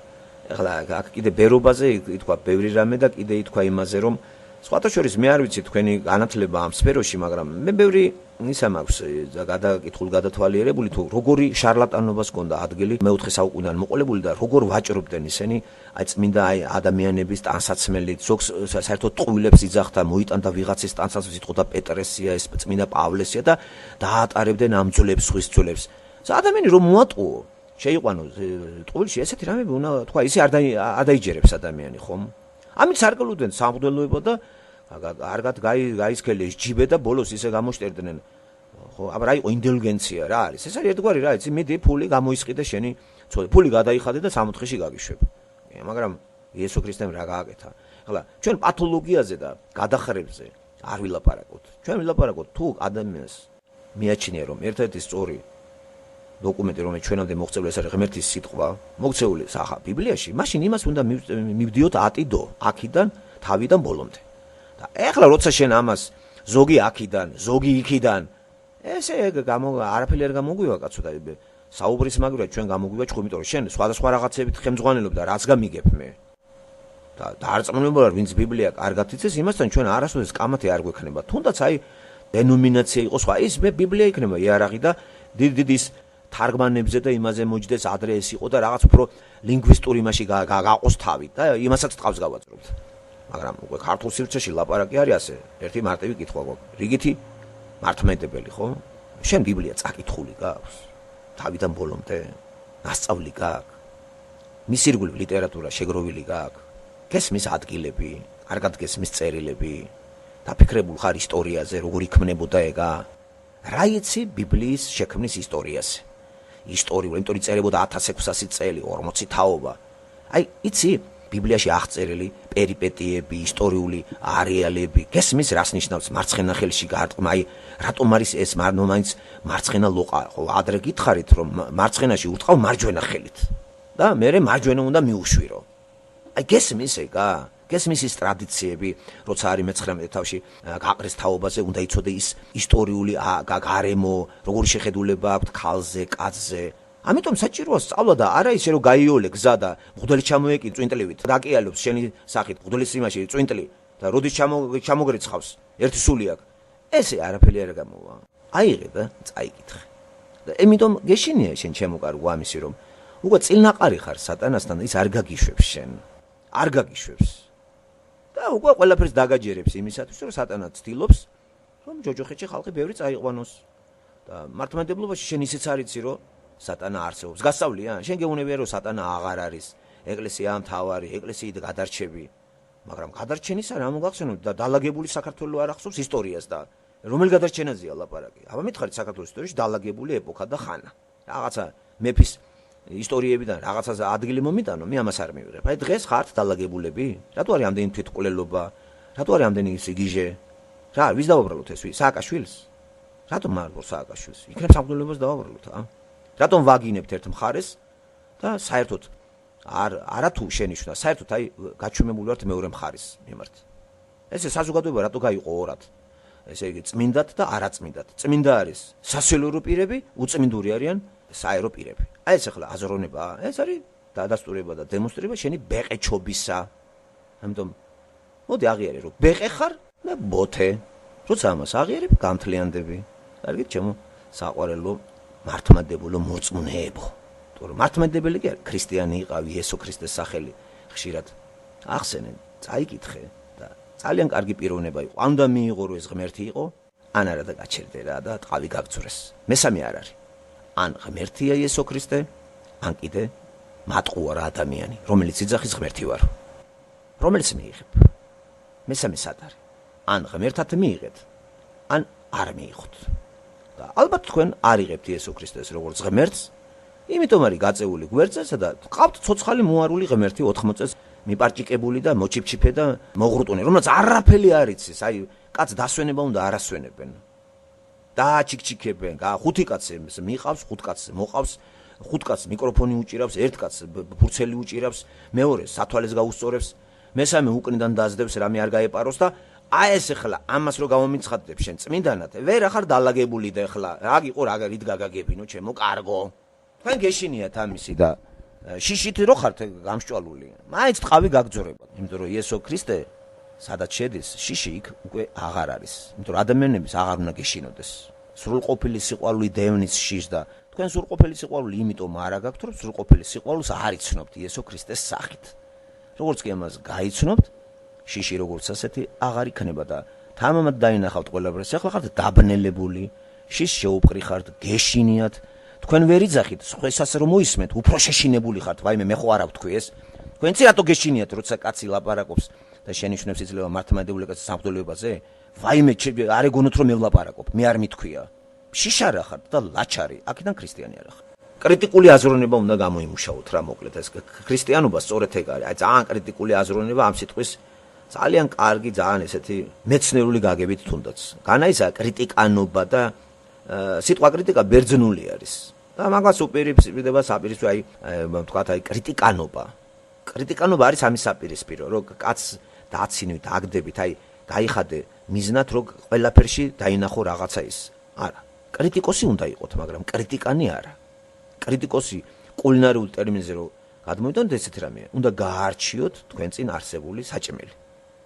ეხლა აქ კიდე ბერობაზე ითქვა ბევრი რამე და კიდე ითქვა იმაზე, რომ სხვათა შორის მე არ ვიცი თქვენი განათლება ამ სფეროში, მაგრამ მე ბევრი ისა მაქვს გადათვალიერებული თუ როგორი შარლატანობას ჰქონდა ადგილი მე-4 საუკუნიდან მოყოლებული და როგორ ვაჭრობდნენ ისინი აი წმინდა ადამიანების ტანსაცმელით, ზოგს საერთოდ ტყუილებს იძახდა, მოიტანდა ვიღაცის ტანსაცმელს, იტყოდა პეტრესია, ეს წმინდა პავლესია და დაატარებდნენ ამ ძვლებს, ხვის ძვლებს. ადამიანი რომ მოატყუო, შეიყვანო ტყუილში, ესეთი რამები უნდა თქვა, ისე არ დაიჯერებს ადამიანი, ხომ? ამით სარგებლობდნენ სამღვდელოება და კარგად გაისქელეს ჯიბე და ბოლოს ისე გამოშტერდნენ. ხო, აბა რა იყო ინტელიგენცია რა არის? ეს არის ერთგვარი რა, იცი, მიდი ფული გამოისყიდე შენი ცოდნა. ფული გადაიხადე და 60-ში გაგიშვებ. მაგრამ იესო ქრისტემ რა გააკეთა? ახლა ჩვენ პათოლოგიაზე და გადახრებზე არ ვილაპარაკოთ. ჩვენ ვილაპარაკოთ თუ ადამიანს მიაჩნია რომ ერთ-ერთი სწორი დოკუმენტი რომელიც ჩვენამდე მოღწეული ეს არის ღმერთის სიტყვა, მოქცეული სახა ბიბლიაში, მაშინ იმას უნდა მივდიოთ ატიდო, აქიდან, თავიდან ბოლომდე. და ეხლა როცა შენ ამას ზოგი აქიდან, ზოგი იქიდან, ესე არაფერი არ გამოგვივა კაცო და საუბრის მაგრად ჩვენ გამოგვივა ჩხუბი, იმიტომ რომ შენ სხვადასხვა რაღაცებით ხელმძღვანელობ და რაც გამიგებ მე. და დარწმუნებული ვარ, ვინც ბიბლია კარგად იცის, იმასთან ჩვენ არასოდეს კამათი არ გვექნება. თუნდაც აი დენომინაცია იყოს, სხვა ის მე ბიბლია იქნება იარაღი და დიდი ის თარგმანებზე და იმაზე მოჯდეს ადრე ეს იყო და რაღაც უფრო ლინგვისტური იმაში გაყოს თავი და იმასაც თავს გავაწყობთ. მაგრამ უკვე ქართულ სივრცეში ლაპარაკი არის ასე, ერთი მარტივი კითხვა გვაქვს. რიგითი მართლმადიდებელი, ხო? შენ ბიბლია წაკითხული გაქვს? თავიდან ბოლომდე? ნასწავლი გაქვს? მის ირგვლივ ლიტერატურა შეგროვილი გაქვს? გესმის ადგილები, კარგად გესმის წერილები? დაფიქრებულ ხარ ისტორიაზე, როგორ იქმნებოდა ეგა? რა იცი ბიბლიის შექმნის ისტორიაზე? ისტორიული, იმიტომ იწერებოდა 1600 წელი, 40 თაობა. აი, იცი, ბიბლიაში აღწერილი პერიპეტიები, ისტორიული არეალები, გესმის რას ნიშნავს მარცხენა ხელში გაარტყმა, აი, რატომ არის ეს მაინც მარცხენა ლოყა, ხო, ადრე გითხარით, რომ მარცხენაში ურტყავ მარჯვენა ხელით. და მერე მარჯვენა უნდა მიუშვირო. აი, გესმის ეგა? გესმის ის ტრადიციები, როცა არის მე-19 თავში გაყრის თაობაზე, უნდა იცოდე ის ისტორიული გარემო, როგორი შეხედულება აქვს ქალზე, კაცზე. ამიტომ საჭიროა სწავლა და არა ისე რომ გაიოლე გზა და მღვდელი ჩამოეკი წვინტლივით. დაკიალებს შენი სახით მღვდლის იმაში წვინტლი და როდის ჩამოგრიცხავს ერთი სული აქვს. ესე არაფერი არ გამოვა. აიღე და წაიკითხე. და ამიტომ გეშინია შენ ჩემოკარგო ამისი რომ უკვე წილნაყარი ხარ სატანასთან და ის არ გაგიშვებს შენ. არ გაგიშვებს. და უკვე ყველაფერს დაგაჯერებს იმისათვის რომ სატანა ცდილობს რომ ჯოჯოხეთში ხალხი ბევრი წაიყვანოს. და მართლმადიდებლობაში შენ ისიც არ იცი რომ სატანა არსებობს. გასწავლია? შენ გეუნებია რომ სატანა აღარ არის. ეკლესია მთავარი, ეკლესიით გადარჩები. მაგრამ გადარჩენისა რა მოგახსენოთ და დალაგებული საქართველოს არ ახსოვს ისტორიას და რომელი გადარჩენაზეა ლაპარაკი? აბა მითხარით საქართველოს ისტორიაში დალაგებული ეპოქა და ხანა. რაღაცა მეფის ისტორიებიდან რაღაცაზე ადგილი მომიტანო, მე ამას არ მივიღებ. აი დღეს ხართ დალაგებულები? რატო არის ამდენი თვითმკვლელობა? რატო არის ამდენი სიგიჟე? რა, ვის დავაბრალოთ ეს? სააკაშვილს? რატომ მარბორ სააკაშვილს? იქნებ სამღვდელოებას დავაბრალოთ, ა? რატომ ვაგინებთ ერთ მხარეს და საერთოდ არათუ შენიშვნა, საერთოდ აი გაჩვენებული ვართ მეორე მხარის მიმართ. ესე საზოგადოება რატო გაიყო ორად? ესე იგი წმინდად და არაწმინდად. წმინდა არის სასულიერო პირები, უწმინდური არიან საერო პირები. აი ეს ახლა აზროვნება, ეს არის დადასტურება და დემონსტრირება შენი ბეყეჩობისა. ამიტომ მოდი აღიარე რომ ბეყე ხარ და ბოთე. როცა ამას აღიარებ, გამთლიანდები. კარგით, ჩემო საყვარელო მართლმადიდებლო მოწმუნეებო. თორემ მართლმადიდებელი კი არის, ქრისტიანი იყავი, იესო ქრისტეს სახელი ხშირად ახსენე, წაიკითხე და ძალიან კარგი პიროვნება იყო. ან და მიიღო რომ ეს ღმერთი იყო, ან არა და გაჩერდე რა და ტყავი გაგძვრეს. მესამე არ არის. ან ღმერთია იესო ქრისტე, ან კიდე მატყუა რა ადამიანი, რომელიც იძახის ღმერთი ვარ. რომელიც მიიღებ. მესამე სად არის? ან ღმერთად მიიღეთ, ან არ მიიღოთ. და ალბათ თქვენ არ იღებთ იესო ქრისტეს როგორც ღმერთს, იმიტომ არის გაწეული გვერდზე, სადაც ყავთ ცოცხალი მოარული ღმერთი 80 წელს მიპარჭიკებული და მოჩიფჩიფე და მოღრუტუნე, რომელიც არაფერი არ იცის, აი კაც დასვენება უნდა არასვენებენ. დააჩიქჩიქებენ, ხუთი კაცი მიყავს, ხუთ კაცს მოყავს, ხუთ კაცს მიკროფონი უჭირავს, ერთ კაცს ფურცელი უჭირავს, მეორე სათვალეს გაუსწორებს, მესამე უკნიდან დაძდებს რამე არ გაეპაროს და აი ეს ახლა ამას რო გამომიცხადებ შენ წმინდანად, ვერ ახარ დალაგებული და ახლა რა გიყო რა რით გაგაგებინო ჩემო კარგო. თქვენ გეშინიათ ამისი და შიშით რო ხართ გამსჭვალული. მაინც ტყავი გაგძორებათ, იმიტომ რომ იესო ქრისტე სადაც შედის, შიში იქ უკვე აღარ არის. იმიტომ რომ ადამიანების აღარ უნდა გეშინოდეს. სრულყოფილი სიყვარული დევნის შიშს და თქვენ სრულყოფილი სიყვარული იმიტომ არ აგაქვთ, რომ სრულყოფილი სიყვარულს არ იცნობთ იესო ქრისტეს სახით. როგორც კი ამას გაიცნობთ, შიში როგორც ასეთი აღარ იქნება და თამამად დაინახავთ ყველაფერს. ახლა ხართ დაბნელებული, შიშს შეუპყრიხართ, გეშინიათ. თქვენ ვერ იძახით, სხვასაც რომ მოისმენთ, უფრო შეშინებული ხართ, ვაიმე მე ხო არა ვთქვი ეს. თქვენ ცი რატო გეშინიათ, როცა კაცი ლაპარაკობს და შენიშნებს იძლევა მართლმადიდებლური კაცის სამღვდელებაზე? ვაიმე არ ეგონოთ რომ მე ვლაპარაკობ, მე არ მithქვია. შიშარა ხართ და ლაჩარი, აქედან ქრისტიანი არა ხარ. კრიტიკული აზროვნება უნდა გამოიმუშაოთ რა მოკლედ ეს ქრისტიანობა სწორედ ეგ არის. აი ძალიან კრიტიკული აზროვნება ამ სიტყვის ძალიან კარგი, ძალიან ესეთი მეცნიერული გაგებით თუნდაც. განაისა კრიტიკანობა და სიტყვა კრიტიკა ბერძნული არის. და მაგას უპირისპირდება საპირისპირო აი ვთქვათ აი კრიტიკანობა. კრიტიკანობა არის ამის საპირისპირო, რომ კაცს დააცინვით, აგდებით, აი გაიხადე მიზნად, რომ ყველაფერში დაინახო რაღაცა ის. არა, კრიტიკოსი უნდა იყოთ, მაგრამ კრიტიკანი არა. კრიტიკოსი კულინარიულ ტერმინზე რომ გადმოვიდოდეთ ესეთ რამე, უნდა გაარჩიოთ თქვენ წინ არსებული საჭმელი.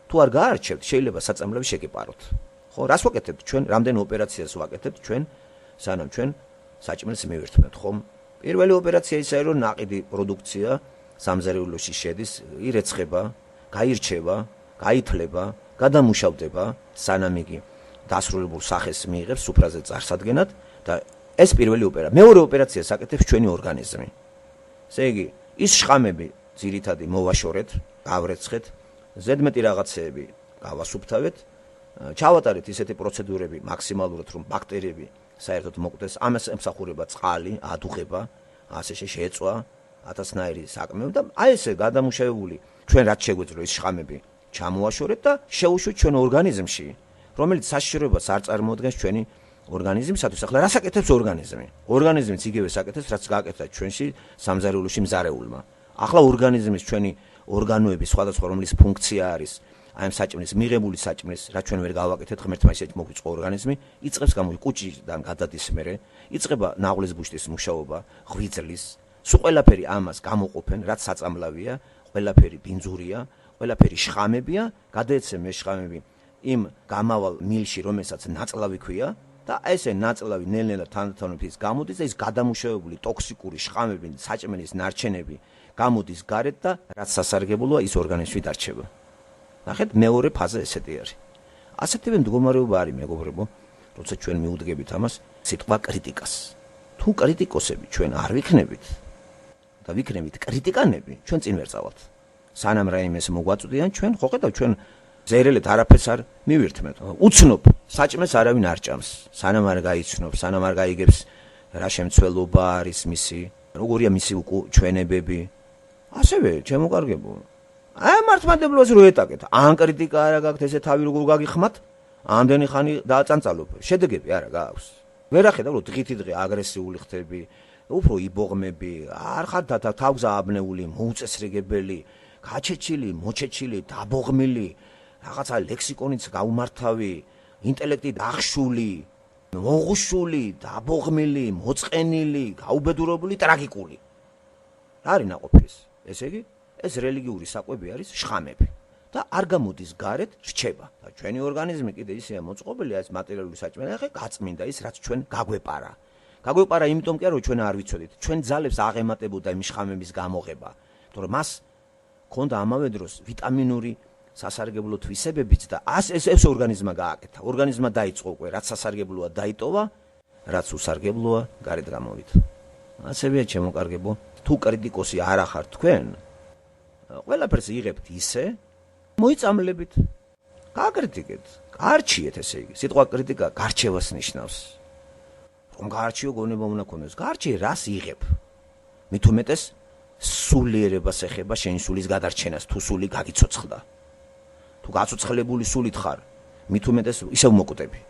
თუ არ გაარჩევთ, შეიძლება საწამლები შეგეპაროთ. ხო, რას ვაკეთებთ ჩვენ? რამდენ ოპერაციას ვაკეთებთ ჩვენ, სანამ ჩვენ საჭმელს მივერთმევთ, ხომ? პირველი ოპერაცია ისაა, რომ ნაყიდი პროდუქცია სამზარეულოში შედის, ირეცხება, გაირჩევა, გაითლება, გადამუშავდება, სანამ იგი დასრულებულ სახეს მიიღებს სუფრაზე წარსადგენად და ეს პირველი ოპერაცია. მეორე ოპერაციას აკეთებს ჩვენი ორგანიზმი. ესე იგი, ის შხამები ძირითადად მოვაშორეთ, გავრეცხეთ, ზედმეტი რაღაცეები გავასუფთავეთ, ჩავატარეთ ისეთი პროცედურები მაქსიმალურად, რომ ბაქტერიები საერთოდ მოკვდეს, ამას ემსახურება წყალი, ადუღება, ასე შეეწვა, ათასნაირი საქმე და აი ესე გადამუშავებული ჩვენ რაც შეგვეძლო ის შხამები ჩამოვაშორეთ და შეუშვით ჩვენ ორგანიზმში, რომელიც საშიშროებას არ წარმოადგენს ჩვენი ორგანიზმისათვის. ახლა რას აკეთებს ორგანიზმი? ორგანიზმიც იგივეს აკეთებს, რაც გააკეთა ჩვენში სამზარეულოში მზარეულმა. ახლა ორგანიზმის ჩვენი ორგანოების სხვადასხვა რომლის ფუნქცია არის აი ამ საჭმლის მიღებული საჭმლის, რაც ჩვენ ვერ გავაკეთეთ, ღმერთმა ისეთ მოგვიწყო ორგანიზმი, იწყებს კუჭიდან გადადის მერე, იწყება ნაღლის ბუშტის მუშაობა, ღვიძლის, სულ ყველაფერი ამას გამოყოფენ, რაც საწამლავია, ყველაფერი ბინძურია, ყველაფერი შხამებია, გადაეცემ ეს შხამები იმ გამავალ მილში, რომელსაც ნაწლავი ქვია და ესე ნაწლავი ნელ-ნელა თანდათანობით გამოდის და ის გადამუშავებული ტოქსიკური შხამები, საჭმელის ნარჩენები გამოდის გარეთ და რაც სასარგებლოა ის ორგანიზმში დარჩება. ნახეთ, მეორე ფაზა ესეთი არის. ასეთივე მდგომარეობა არის, მეგობრებო, როცა ჩვენ მიუდგებით ამას სიტყვა კრიტიკას. თუ კრიტიკოსები ჩვენ არ ვიქნებით და ვიქნებით კრიტიკანები, ჩვენ წინ ვერ წავალთ. სანამ რაიმეს მოგვაწვდიან ჩვენ, ხო ხედავთ ჩვენ ზერელეთ არაფერს არ მივირთმევთ. უცნობ საჭმელს არავინ არ ჭამს. სანამ არ გაიცნობს, სანამ არ გაიგებს რა შემცველობა არის მისი, როგორია მისი ჩვენებები. ასევე ჩემო კარგებო, აი მართლმადიდებლობას რო ეტაკეთ, ან კრიტიკა არა გაქვთ, ესე თავი როგორ გაგიხმათ, ამდენი ხანი დააწანწალობ, შედეგები არა გააქვს. ვერ ახედავ რომ დღითი-დღე აგრესიული ხდები, უფრო იბოღმები, არ ხარ თავგზა აბნეული, მოუწესრიგებელი, გაჩეჩილი, მოჩეჩილი, დაბოღმილი, რაღაცა ლექსიკონიც გაუმართავი, ინტელექტი დახშული. მოღუშული, დაბოღმილი, მოწყენილი, გაუბედურებული, ტრაგიკული. რა არის ნაყოფის? ესე იგი, ეს რელიგიური საკვები არის შხამები. და არ გამოდის გარეთ რჩება. და ჩვენი ორგანიზმი კიდე ისეა მოწყობილი, ეს მატერიალური საჭმელი, ახლა გაწმინდა ის, რაც ჩვენ გაგვეპარა. გაგვეპარა იმიტომ კი არა, რომ ჩვენ არ ვიცოდით. ჩვენ ძალებს აღემატებოდა იმ შხამების გამოღება. თორემ მას ქონდა ამავე დროს ვიტამინური სასარგებლო თვისებებიც და ეს ორგანიზმა გააკეთა. ორგანიზმა დაიწყო უკვე, რაც სასარგებლოა დაიტოვა, რაც უსარგებლოა გარეთ გამოვიდა. ასევეა ჩემოკარგებო, თუ კრიტიკოსი არ ახართ თქვენ, ყველაფერს იღებთ ისე, მოიწამლებით. გააკრიტიკეთ, გარჩიეთ ესე იგი. სიტყვა კრიტიკა გარჩევას ნიშნავს. რომ გარჩიო გონება უნდა ქონდეს. გარჩიე რას იღებ. მით უმეტეს სულიერებას ეხება შენი სულის გადარჩენას, თუ სული გაგიცოცხლდა. თუ გაცოცხლებული სულით ხარ, მით უმეტეს ისევ მოკვდები.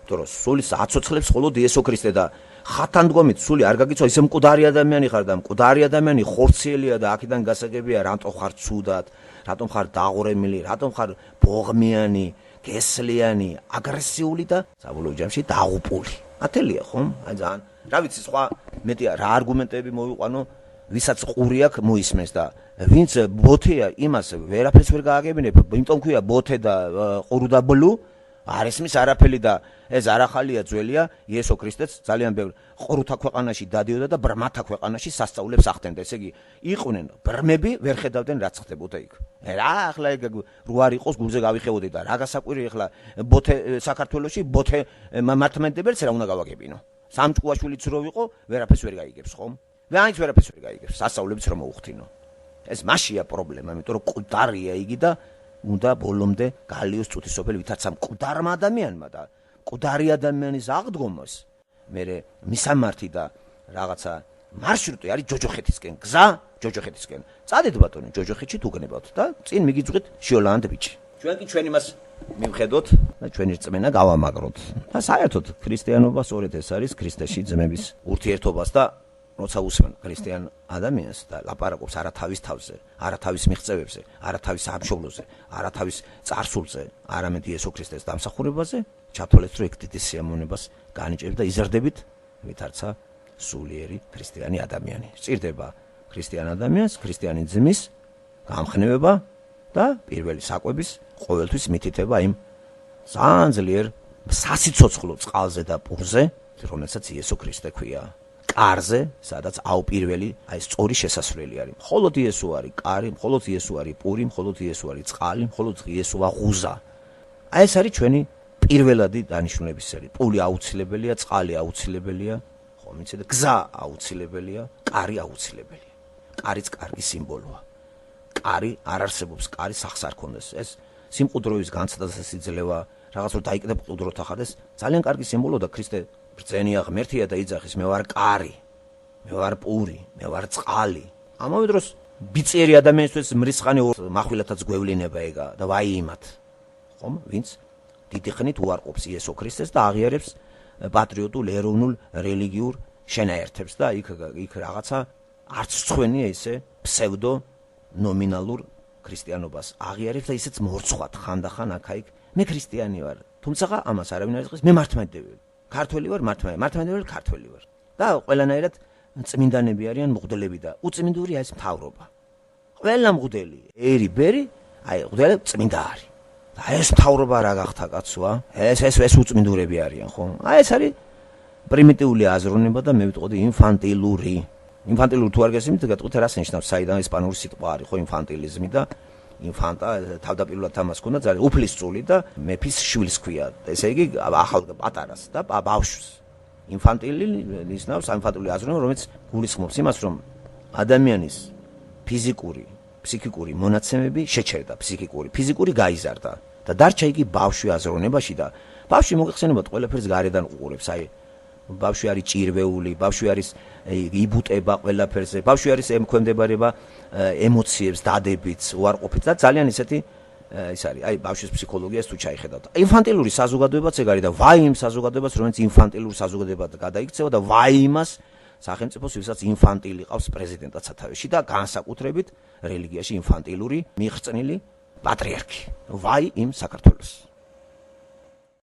იმიტომ რომ სულის აცოცხლებს მხოლოდ იესო ქრისტე და ხათანდგომით სული არ გაგიცვა, ისე მკვდარი ადამიანი ხარ და მკვდარი ადამიანი ხორციელია და აქედან გასაგებია, რატომ ხარ ცუდად, რატომ ხარ დაღურემილი, რატომ ხარ ბოღმიანი, გესლიანი, აგრესიული და საბოლოო ჯამში დაღუპული. ათელია ხომ? აი ძალიან. რა ვიცი, სხვა მეტია რა არგუმენტები მოვიყვანო, ვისაც ყური აქვს მოისმენს და ვინც ბოთეა, იმას ვერაფერს ვერ გააგებინებ, იმიტომ ქვია ბოთე და ყურუ და ბლუ, არ ესმის არაფერი და ეს არახალია ძველია, იესო ქრისტეც ძალიან ბევრი ყრუთა ქვეყანაში დადიოდა და ბრმათა ქვეყანაში სასწაულებს ახდენდა. ესე იგი, იყვნენ ბრმები, ვერ ხედავდნენ რაც ხდებოდა იქ. რა ახლა ეგ რო არ იყოს გულზე გავიხევოდი და რა გასაკვირი ახლა ბოთე საქართველოში ბოთე მართლმადიდებელს რა უნდა გავაგებინო. სამჭკუაშვილიც რო ვიყო, ვერაფერს ვერ გაიგებს ხომ? ვაინც ვერაფერს ვერ გაიგებს, სასწაულებს რომ მოუხთინო. ეს მაშია პრობლემა, იმიტომ რომ მკვდარია იგი და უნდა ბოლომდე გალიოს წუთისოფელი ვითარცა მკვდარმა ადამიანმა და მკვდარი ადამიანის აღდგომას მე მისამართი და რაღაცა მარშრუტი არის ჯოჯოხეთისკენ, გზა ჯოჯოხეთისკენ. წადეთ ბატონო ჯოჯოხეთში თუ გნებავთ და წინ მიგიძღვით შიოლანდ ბიჭი. ჩვენ კი ჩვენ იმას მივხედოთ და ჩვენი რწმენა გავამაგროთ. და საერთოდ ქრისტიანობა სწორედ ეს არის ქრისტეში ძმების ურთიერთობას და როცა უსმენ ქრისტიან ადამიანს და ლაპარაკობს არა თავის თავზე, არა თავის მიღწევებზე, არა თავის სამშობლოზე, არა თავის წარსულზე, არამედ იესო ქრისტეს დამსახურებაზე, ჩათვალეთ, რომ ეგ დიდი სიამოვნებას განიჭერებს და იზრდებით, ვითარცა სულიერი ქრისტიანი ადამიანი. სჭირდება ქრისტიან ადამიანს, ქრისტიანი ძმის გამხნევება და პირველი საკვების ყოველთვის მითითება იმ ძალიან ძლიერ სასიცოცხლო წყალზე და პურზე, რომელსაც იესო ქრისტე ქვია. კარზე, სადაც აუპირველი, აი სწორი შესასვლელი არის. მხოლოდ იესო არის კარი, მხოლოდ იესო არის პური, მხოლოდ იესო არის წყალი, მხოლოდ იესოა ღუზა. აი ეს არის ჩვენი პირველადი დანიშნულებისები. პული აუცილებელია, წყალი აუცილებელია, ხომ იცი და გზა აუცილებელია, კარი აუცილებელია. კარიც კარგი სიმბოლოა. კარი არ არსებობს, კარი სახს არ ქონდეს. ეს სიმყუდროების განცდაზე სიძლევა, რაღაც რომ დაიკიდებ მყუდროთა ხარ, ეს ძალიან კარგი სიმბოლოა და ქრისტე ბრძენია ღმერთია და იძახის მე ვარ კარი, მე ვარ პური, მე ვარ წყალი. ამავე დროს ბიციერი ადამიანისთვის მრისხანე מחვილათაც გვევლინება ეგა და ვაიმათ. ხომ? ვინც დიდი ხნით უარყოფს იესო ქრისტეს და აღიარებს პატრიოტულ, ეროვნულ, რელიგიურ შენაერთებს და იქ რაღაცა არც ცხენია ესე ფსევდო ნომინალურ ქრისტიანობას აღიარებს და ისეც მორცხვათ ხანდახან აქ-იქ მე ქრისტიანი ვარ. თუმცა ამას არავინ არ იხსნის, მე მართლმადიდებელი. ქართველი ვარ, მართლმადიდებელი ქართველი ვარ. და ყველანაირად წმინდანები არიან მღვდლები და უწმინდური არის მთავრობა. ყველა მღვდელი, ერი ბერი, აი მღვდელი წმინდა არის. და ეს მთავრობა რა გახთა კაცოა? ეს უწმინდურები არიან, ხო? აი ეს არის პრიმიტიული აზროვნება და მე ვიტყოდი ინფანტილური. ინფანტილური თუ არ გესმით, გეტყვით რას ნიშნავს საიდან ესპანური სიტყვა არის, ხო, ინფანტილიზმი და ინფანტა თავდაპირველად ამას ქონდა ძალიან უფლისწული და მეფის შვილს ქვია. ესე იგი ახალ პატარას და ბავშვს. ინფანტილი ნიშნავს ინფანტილური აზროვნება, რომელიც გულისხმობს იმას, რომ ადამიანის ფიზიკური, ფსიქიკური მონაცემები შეჩერდა, ფიზიკური გაიზარდა და დარჩა იგი ბავშვი აზროვნებაში და ბავშვი მოგეხსენებათ ყველაფერს გარედან უყურებს, აი ბავშვი არის ჭირვეული, ბავშვი არის იბუტება ყველაფერზე, ბავშვი არის ემქვემდებარება ემოციებს, დადებითს, უარყოფითს და ძალიან ისეთი ის არის, აი ბავშვის ფსიქოლოგიას თუ ჩაიხედავთ. ინფანტილური საზოგადოებაც ეგ არის და ვაი იმ საზოგადოებას, რომელიც ინფანტილურ საზოგადოებად გადაიქცევა და ვაი იმას სახელმწიფოს, ვისაც ინფანტილი ყავს პრეზიდენტად სათავეში და განსაკუთრებით რელიგიაში ინფანტილური მიღწნილი პატრიარქი. ვაი იმ საქართველოს.